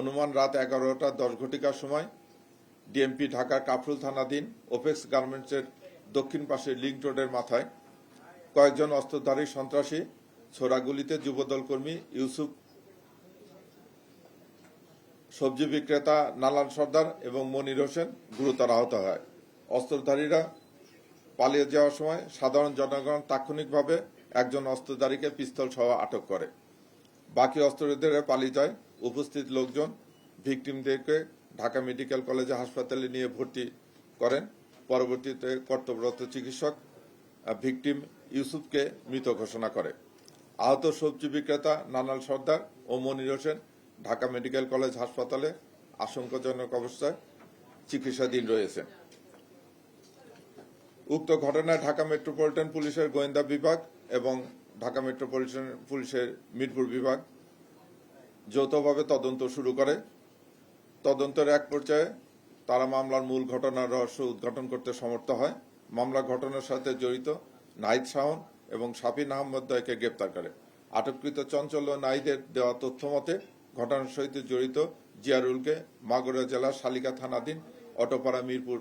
অনুমান রাত 11:10 সময় ডিএমপি ঢাকার কাফরুল থানাধীন ওপেক্স গার্মেন্টসের দক্ষিণ পাশে লিংক রোডের মাথায় কয়েকজন অস্ত্রধারী সন্ত্রাসী ছোড়াগুলিতে যুবদল কর্মী ইউসুফ, সবজি বিক্রেতা নালাল সর্দার এবং মনির হোসেন গুরুতর আহত হয়। অস্ত্রধারীরা পালিয়ে যাওয়ার সময় সাধারণ জনগণ তাৎক্ষণিকভাবে একজন অস্ত্রধারীকে পিস্তল সহ আটক করে। বাকি অস্ত্রধারীরা পালিয়ে যায়। উপস্থিত লোকজন ভিকটিমদেরকে ঢাকা মেডিকেল কলেজ হাসপাতালে নিয়ে ভর্তি করেন। পরবর্তীতে কর্তব্যরত চিকিৎসক ভিকটিম ইউসুফকে মৃত ঘোষণা করে। আহত সবজি বিক্রেতা নালাল সর্দার ও মনির হোসেন ঢাকা মেডিকেল কলেজ হাসপাতালে আশঙ্কাজনক অবস্থায় চিকিৎসাধীন রয়েছেন। উক্ত ঘটনায় ঢাকা মেট্রোপলিটন পুলিশের গোয়েন্দা বিভাগ এবং ঢাকা মেট্রোপলিটন পুলিশের মিরপুর বিভাগ যৌথভাবে তদন্ত শুরু করে। তদন্তের এক পর্যায়ে তারা মামলার মূল ঘটনার রহস্য উদ্ঘাটন করতে সমর্থ হয়। মামলা ঘটনার সাথে জড়িত নাহিদ শাওন এবং শাফিন আহমদ দ্বয়কে গ্রেপ্তার করে। আটককৃত চঞ্চল ও নাহিদের দেওয়া তথ্য মতে ঘটনার সহিত জড়িত জিয়ারুলকে মাগুরা জেলার শালিকা থানাধীন অটোপাড়া মিরপুর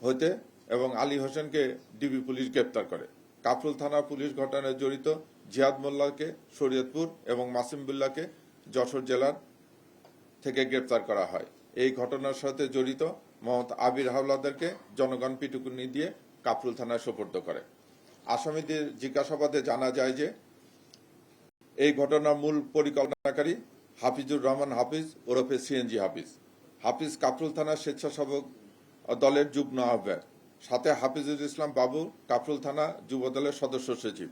হইতে এবং আলী হোসেনকে ডিবি পুলিশ গ্রেপ্তার করে। কাফরুল থানা পুলিশ ঘটনায় জড়িত জিহাদ মোল্লাকে শরীয়তপুর এবং মাসিম বিল্লাহকে যশোর জেলার থেকে গ্রেপ্তার করা হয়। এই ঘটনার সাথে জড়িত মোহাম্মদ আবির হাওলাদারকে জনগণ পিটুকুনি দিয়ে কাফরুল থানায় সোপর্দ করে। আসামিদের জিজ্ঞাসাবাদে জানা যায় যে এই ঘটনার মূল পরিকল্পনাকারী হাফিজুর রহমান হাফিজ ওরফে সিএনজি হাফিজ। হাফিজ কাফরুল থানার স্বেচ্ছাসেবক দলের যুগ্ম আহ্বায়ক, সাথে হাফিজুল ইসলাম বাবু কাফরুল থানা যুব দলের সদস্য সচিব।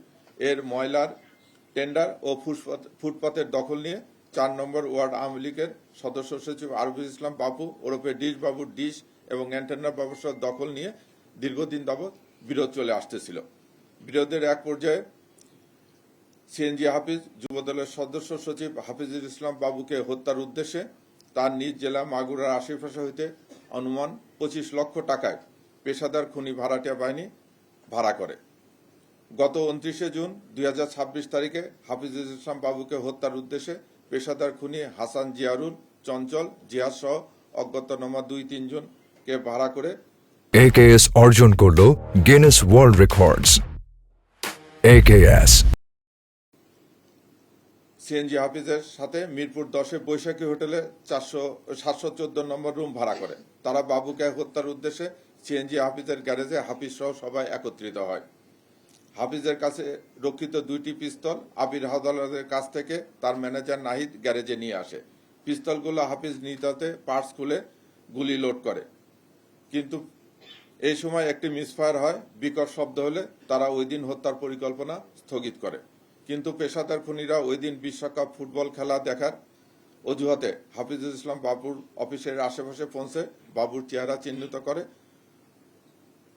এর ময়লার টেন্ডার ও ফুটপাতের দখল নিয়ে 4 নম্বর ওয়ার্ড আওয়ামী লীগের সদস্য সচিব আরফিজ ইসলাম বাবু ওরফে ডিশ বাবুর ডিশ এবং অ্যান্টেনা ব্যবসার দখল নিয়ে দীর্ঘদিন যাবৎ বিরোধ চলে আসতেছিল। বিরোধের এক পর্যায়ে সিএনজি হাফিজ যুবদলের সদস্য সচিব হাফিজুল ইসলাম বাবুকে হত্যার উদ্দেশ্যে তার নিজ জেলা মাগুরার আশেপাশে হইতে অনুমান 25 লক্ষ টাকায় পেশাদার খুনি ভাড়াটিয়া বাহিনী ভাড়া করে। গত 29 জুন 2026 তারিখে হাফিজুল ইসলাম বাবুকে হত্যার উদ্দেশ্যে পেশাদার খুনি হাসান জিয়ারুল, চঞ্চল, জিয়াদ সহ অজ্ঞাতনামা 2-3 জনকে ভাড়া করে AKS অর্জন করল Guinness World Records. AKS CNG হাফিজের সাথে মিরপুর 10 বৈশাখী হোটেলে 714 নম্বর রুম ভাড়া করে। তারা বাবুকে হত্যার উদ্দেশ্যে সিএনজি হাফিজের গ্যারেজে হাফিজ সহ সবাই একত্রিত হয়। হাফিজের কাছে রক্ষিত 2টি পিস্তল আবির হাওলাদারের কাছ থেকে তার ম্যানেজার নাহিদ গ্যারেজে নিয়ে আসে। পিস্তলগুলো হাফিজ নিজ হাতে পার্টস খুলে গুলি লোড করে, কিন্তু এই সময় একটি মিসফায়ার হয়। বিকট শব্দ হলে তারা ওই দিন হত্যার পরিকল্পনা স্থগিত করে। কিন্তু পেশাদার খুনিরা ওই দিন বিশ্বকাপ ফুটবল খেলা দেখার অজুহাতে হাফিজুল ইসলাম বাবুর অফিসের আশেপাশে পৌঁছে বাবুর চেহারা চিহ্নিত করে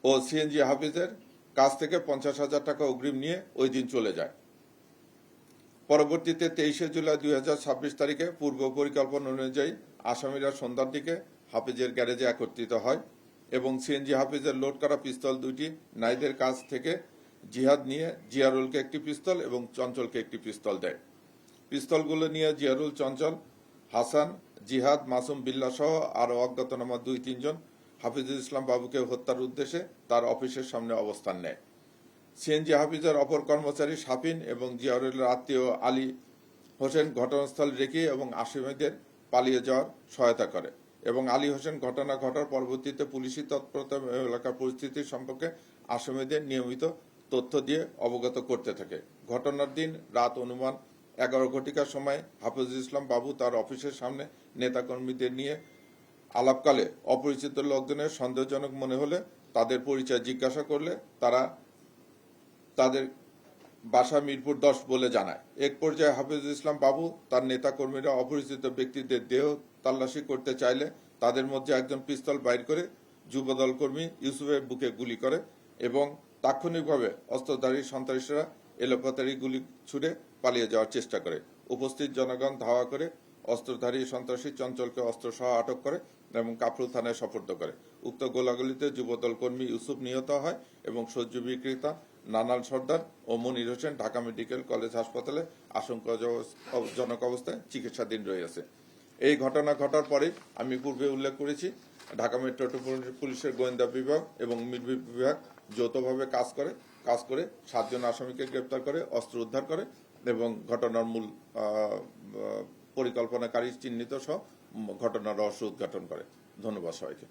ও সিএনজি হাফিজের কাছ থেকে 50,000 টাকা অগ্রিম নিয়ে ওই দিন চলে যায়। পরবর্তীতে 23 জুলাই 2026 তারিখে পূর্ব পরিকল্পনা অনুযায়ী আসামিরা সন্ধ্যার দিকে হাফিজের গ্যারেজে একত্রিত হয় এবং সিএনজি হাফিজের লোড করা পিস্তল 2টি নাইদের কাছ থেকে জিহাদ নিয়ে জিয়ারুলকে একটি পিস্তল এবং চঞ্চলকে একটি পিস্তল দেয়। পিস্তলগুলো নিয়ে জিয়ারুল, চঞ্চল, হাসান, জিহাদ, মাসুম বিল্লাহ সহ আরও অজ্ঞাতনামা 2-3 জন হাফিজুল ইসলাম বাবুকে হত্যার উদ্দেশ্যে তার অফিসের সামনে অবস্থান নেয়। সিএনজি হাফিজের অপর কর্মচারী শাফিন এবং জিয়ারুলের আত্মীয় আলী হোসেন ঘটনাস্থল রেখে এবং আসামিদের পালিয়ে যাওয়ার সহায়তা করে এবং আলী হোসেন ঘটনা ঘটার পরবর্তীতে পুলিশি তৎপরতা এলাকার পরিস্থিতি সম্পর্কে আসামিদের নিয়মিত তথ্য দিয়ে অবগত করতে থাকে। ঘটনার দিন রাত অনুমান 11 ঘটিকার সময় হাফিজুল ইসলাম বাবু তার অফিসের সামনে নেতাকর্মীদের নিয়ে আলাপকালে অপরিচিত লোকজনের সন্দেহজনক মনে হলে তাদের পরিচয় জিজ্ঞাসা করলে তারা তাদের বাসা মিরপুর 10 বলে জানায়। এক পর্যায়ে হাফিজুল ইসলাম বাবু তার নেতাকর্মীরা অপরিচিত ব্যক্তিদের দেহ তল্লাশি করতে চাইলে তাদের মধ্যে একজন পিস্তল বাইর করে যুবদল কর্মী ইউসুফের বুকে গুলি করে এবং তাৎক্ষণিকভাবে অস্ত্রধারী সন্ত্রাসীরা এলোপাতাড়ি গুলি ছুড়ে পালিয়ে যাওয়ার চেষ্টা করে। উপস্থিত জনগণ ধাওয়া করে অস্ত্রধারী সন্ত্রাসী চঞ্চলকে অস্ত্রসহ আটক করে এবং কাফরুল থানায় সোপর্দ করে। উক্ত গোলাগুলিতে যুবদল কর্মী ইউসুফ নিহত হয় এবং সবজি বিক্রেতা নালাল সর্দার ও মনির হোসেন ঢাকা মেডিকেল কলেজ হাসপাতালে আশঙ্কাজনক অবস্থায় চিকিৎসাধীন রয়েছে। এই ঘটনা ঘটার পরে আমি পূর্বে উল্লেখ করেছি ঢাকা মেট্রোপলিটন পুলিশের গোয়েন্দা বিভাগ এবং মিডব্রিফ বিভাগ যৌথভাবে কাজ করে 7 জন আসামিকে গ্রেপ্তার করে, অস্ত্র উদ্ধার করে এবং ঘটনার মূল পরিকল্পনাকারী চিহ্নিত সহ ঘটনার রহস্য উদ্ঘাটন করে। ধন্যবাদ সবাইকে।